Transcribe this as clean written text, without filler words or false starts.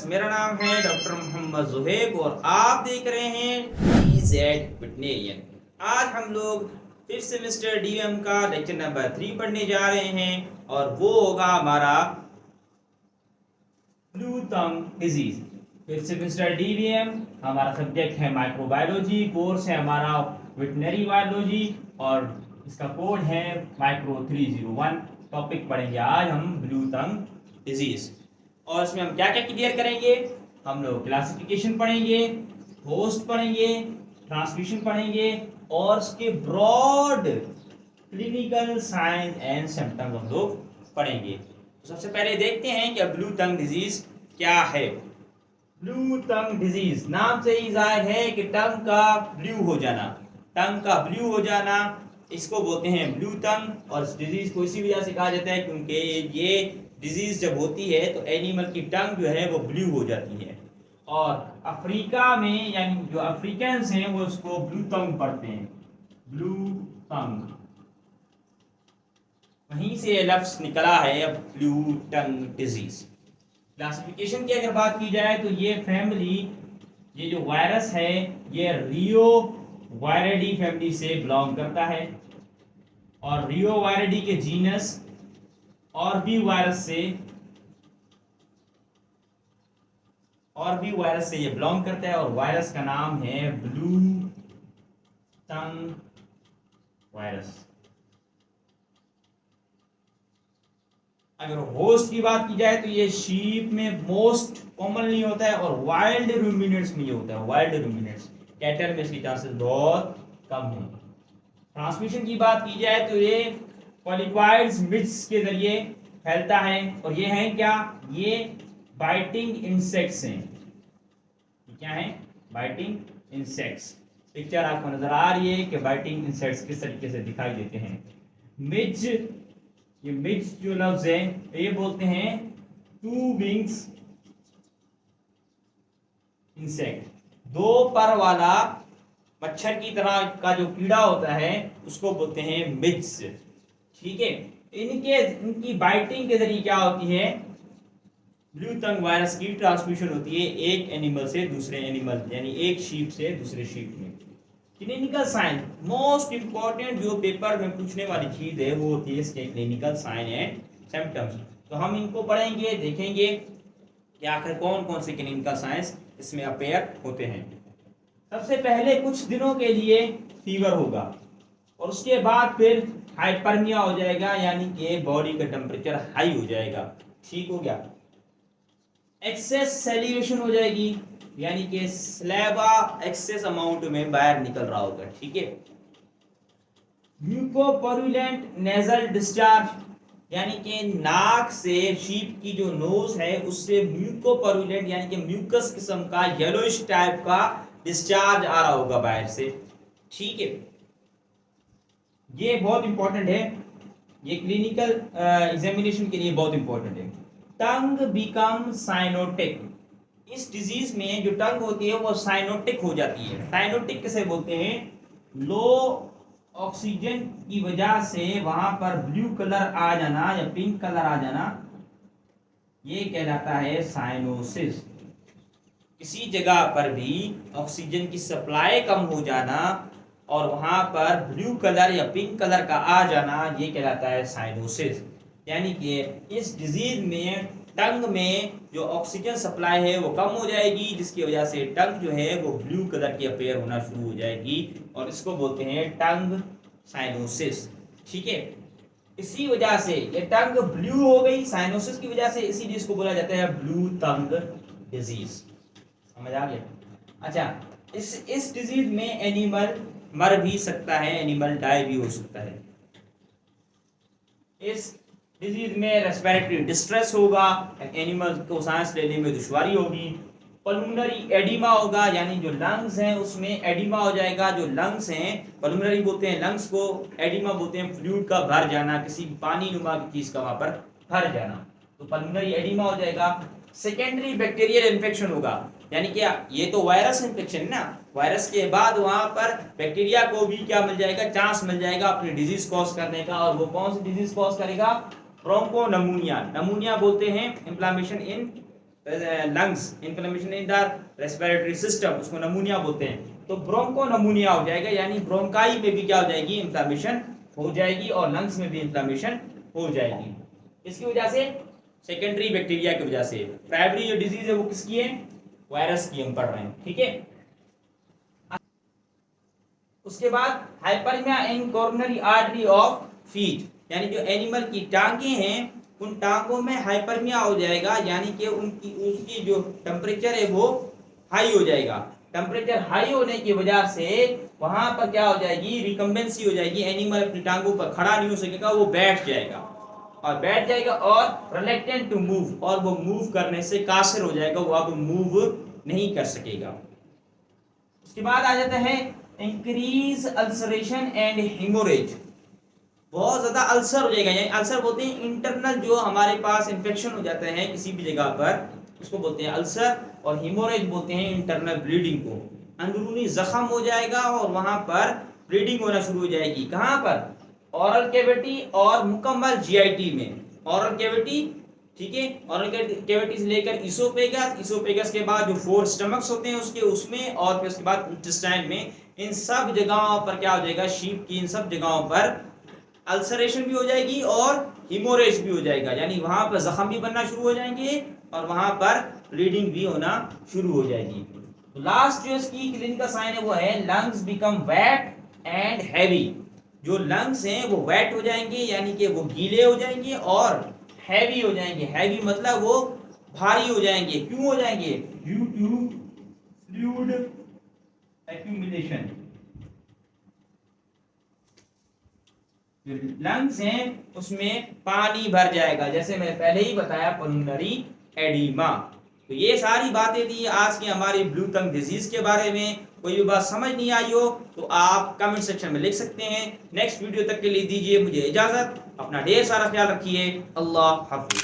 मेरा नाम है डॉक्टर मोहम्मद जुहैब और आप देख रहे हैं DZ वेटनेरियन। आज हम लोग फिफ्थ सेमेस्टर DVM का लेक्चर नंबर 3 पढ़ने जा रहे हैं और वो होगा हमारा blue tongue disease. Fifth semester DVM हमारा सब्जेक्ट है माइक्रोबायोलॉजी, कोर्स है हमारा वेटनरी बायोलॉजी और इसका कोड है माइक्रो 301। टॉपिक पढ़ेंगे आज हम ब्लू टंग डिजीज और इसमें हम क्या क्या क्लियर करेंगे। हम लोग क्लासिफिकेशन पढ़ेंगे, होस्ट पढ़ेंगे, ट्रांसमिशन पढ़ेंगे और उसके broad clinical science and symptoms हम लोग पढ़ेंगे। तो सबसे पहले देखते हैं कि ब्लू टंग डिजीज क्या है। ब्लू टंग डिजीज नाम से ही जाहिर है कि टंग का ब्लू हो जाना, टंग का ब्लू हो जाना, इसको बोलते हैं ब्लू टंग। और इस डिजीज को इसी वजह से कहा जाता है क्योंकि ये डिजीज जब होती है तो एनिमल की टंग जो है वो ब्लू हो जाती है। और अफ्रीका में यानी जो अफ्रीकन्स हैं वो उसको ब्लू टंग पढ़ते हैं, ब्लू टंग, वहीं से लफ्ज निकला है ब्लू टंग डिजीज। क्लासिफिकेशन की अगर बात की जाए तो ये फैमिली, ये जो वायरस है ये रियो वायरिडी फैमिली से बिलोंग करता है और रियो वायरिडी के जीनस और भी वायरस से ये बिलोंग करता है और वायरस का नाम है ब्लू टंग वायरस। अगर होस्ट की बात की जाए तो ये शीप में मोस्ट कॉमनली होता है और वाइल्ड रूमिनेट्स में ये होता है, वाइल्ड रूमिनेट्स। कैटल में इसकी चांसेस बहुत कम हैं। ट्रांसमिशन की बात की जाए तो ये पॉलीक्वाइड्स मिट्स के जरिए फैलता है और ये हैं क्या, ये बाइटिंग इंसेक्ट्स हैं। क्या है? Biting insects. पिक्चर आपको नजर आ रही है कि बाइटिंग इंसेक्ट्स किस तरीके से दिखाई देते हैं। मिज, ये मिज जो लफ्ज है ये बोलते हैं टू विंग्स इंसेक्ट, दो पर वाला मच्छर की तरह का जो कीड़ा होता है उसको बोलते हैं मिज। ठीक है, इनकी बाइटिंग के जरिए क्या होती है, ब्लू टंग वायरस की ट्रांसमिशन होती है एक एनिमल से दूसरे एनिमल, यानी एक शीप से दूसरे शीप में। क्लिनिकल साइन, मोस्ट इंपॉर्टेंट जो पेपर में पूछने वाली चीज है वो होती है इसके क्लिनिकल साइन एंड सिम्टम्स। तो हम इनको पढ़ेंगे, देखेंगे कि आखिर कौन कौन से क्लिनिकल साइंस इसमें अपेयर होते हैं। सबसे पहले कुछ दिनों के लिए फीवर होगा और उसके बाद फिर हाइपरमिया हो जाएगा, यानी कि बॉडी का टेम्परेचर हाई हो जाएगा। ठीक हो गया। एक्सेस सैलिवेशन हो जाएगी, यानी कि स्लेवा एक्सेस अमाउंट में बाहर निकल रहा होगा। ठीक है। म्यूकोपरुलेंट नेजल डिस्चार्ज, यानी कि नाक से शीप की जो नोज है उससे म्यूकोपरुलेंट यानी कि म्यूकस किस्म का येलोइश टाइप का डिस्चार्ज आ रहा होगा बाहर से। ठीक है, ये बहुत इंपॉर्टेंट है, ये क्लिनिकल एग्जामिनेशन के लिए बहुत इंपॉर्टेंट है। टंग बिकम साइनोटिक, इस डिजीज में जो टंग होती है वो साइनोटिक हो जाती है। साइनोटिक किसे बोलते हैं, लो ऑक्सीजन की वजह से वहां पर ब्लू कलर आ जाना या पिंक कलर आ जाना, ये कहलाता है साइनोसिस। किसी जगह पर भी ऑक्सीजन की सप्लाई कम हो जाना और वहां पर ब्लू कलर या पिंक कलर का आ जाना, ये कहलाता है साइनोसिस। यानी कि इस डिजीज में टंग में जो ऑक्सीजन सप्लाई है वो कम हो जाएगी, जिसकी वजह से टंग जो है वो ब्लू कलर की अपेयर होना शुरू हो जाएगी और इसको बोलते हैं टंग साइनोसिस। ठीक है, इसी वजह से ये टंग ब्लू हो गई साइनोसिस की वजह से, इसीलिए इसको बोला जाता है ब्लू टंग डिजीज। समझ आ गया? अच्छा, इस डिजीज में एनिमल मर भी सकता है, एनिमल डाई भी हो सकता है। इस डिजीज में रेस्पिरेटरी डिस्ट्रेस होगा, एनिमल को सांस लेने में दुश्वारी होगी। पल्मोनरी एडिमा होगा, यानी जो लंग्स हैं उसमें एडिमा हो जाएगा। जो लंग्स हैं, पल्मोनरी बोलते हैं लंग्स को, एडिमा बोलते हैं फ्लूइड का भर जाना, किसी पानी नुमा चीज का वहां पर भर जाना, तो पल्मोनरी एडिमा हो जाएगा। सेकेंडरी बैक्टीरियल इन्फेक्शन होगा, यानी कि ये तो वायरस इन्फेक्शन है ना, वायरस के बाद वहां पर बैक्टीरिया को भी क्या मिल जाएगा, चांस मिल जाएगा अपनी डिजीज कॉज करने का। और वो कौन सी डिजीज कॉज करेगा, ब्रोंकोनमोनिया। नमूनिया बोलते हैं inflammation in lungs, inflammation in the respiratory system, उसको नमूनिया बोलते हैं। तो ब्रोंको नमूनिया हो जाएगा, यानी ब्रोंकाई में भी क्या हो जाएगी, इन्फ्लेमेशन हो जाएगी और लंग्स में भी इन्फ्लेमेशन हो जाएगी। इसकी वजह से सेकेंडरी बैक्टीरिया की वजह से। प्राइमरी जो डिजीज है वो किसकी है, वायरस की हम पढ़ रहे हैं, ठीक है। उसके बाद hyperaemia in coronary artery of feet, यानी जो एनिमल की टांगे हैं उन टांगों में हाइपरमिया हो जाएगा, यानी कि उसकी जो टेम्परेचर है वो हाई हो जाएगा। टेम्परेचर हाई होने की वजह से वहां पर क्या हो जाएगी, रिकम्बेंसी हो जाएगी, एनिमल अपनी टांगों पर खड़ा नहीं हो सकेगा, वो बैठ जाएगा और रिलेक्टेंट टू मूव, और वो मूव करने से कासिर हो जाएगा, वो अब मूव नहीं कर सकेगा। उसके बाद आ जाता है इंक्रीज अल्सरेशन एंड हेमोरेज, बहुत ज्यादा अल्सर हो जाएगा, यानी अल्सर बोलते हैं इंटरनल जो हमारे पास इन्फेक्शन हो जाते हैं किसी भी जगह पर, उसको बोलते हैं अल्सर, और हेमोरेज बोलते हैं इंटरनल ब्लीडिंग को। अंदरूनी जख्म हो जाएगा और वहां पर ब्लीडिंग होना शुरू हो जाएगी। कहां पर, ऑरल कैविटी और मुकम्मल जीआईटी में। ऑरल कैविटी, ठीक है, ऑरल कैविटी से लेकर इसोफेगस के बाद जो 4 स्टमक्स होते हैं उसके उसमें, और फिर उसके बाद इंटेस्टाइन में, इन सब जगहों पर क्या हो जाएगा, शीप की इन सब जगहों पर अल्सरेशन भी हो जाएगी और हिमोरेज भी हो जाएगा, यानी वहां पर जख्म भी बनना शुरू हो जाएंगे और वहां पर ब्लीडिंग भी होना शुरू हो जाएगी। तो लास्ट जो इसकी क्लिनिकल साइन है वो है lungs become wait and heavy. जो लंग्स हैं वो वेट हो जाएंगे, यानी कि वो गीले हो जाएंगे, और हैवी हो जाएंगे। हैवी मतलब वो भारी हो जाएंगे। क्यों हो जाएंगे, due to fluid accumulation. Lungs हैं उसमें पानी भर जाएगा, जैसे मैंने पहले ही बताया, पल्मोनरी एडिमा। तो ये सारी बातें थी आज की हमारी ब्लू टंग डिजीज के बारे में। कोई भी बात समझ नहीं आई हो तो आप कमेंट सेक्शन में लिख सकते हैं। नेक्स्ट वीडियो तक के लिए दीजिए मुझे इजाजत, अपना ढेर सारा ख्याल रखिए, अल्लाह हाफिज।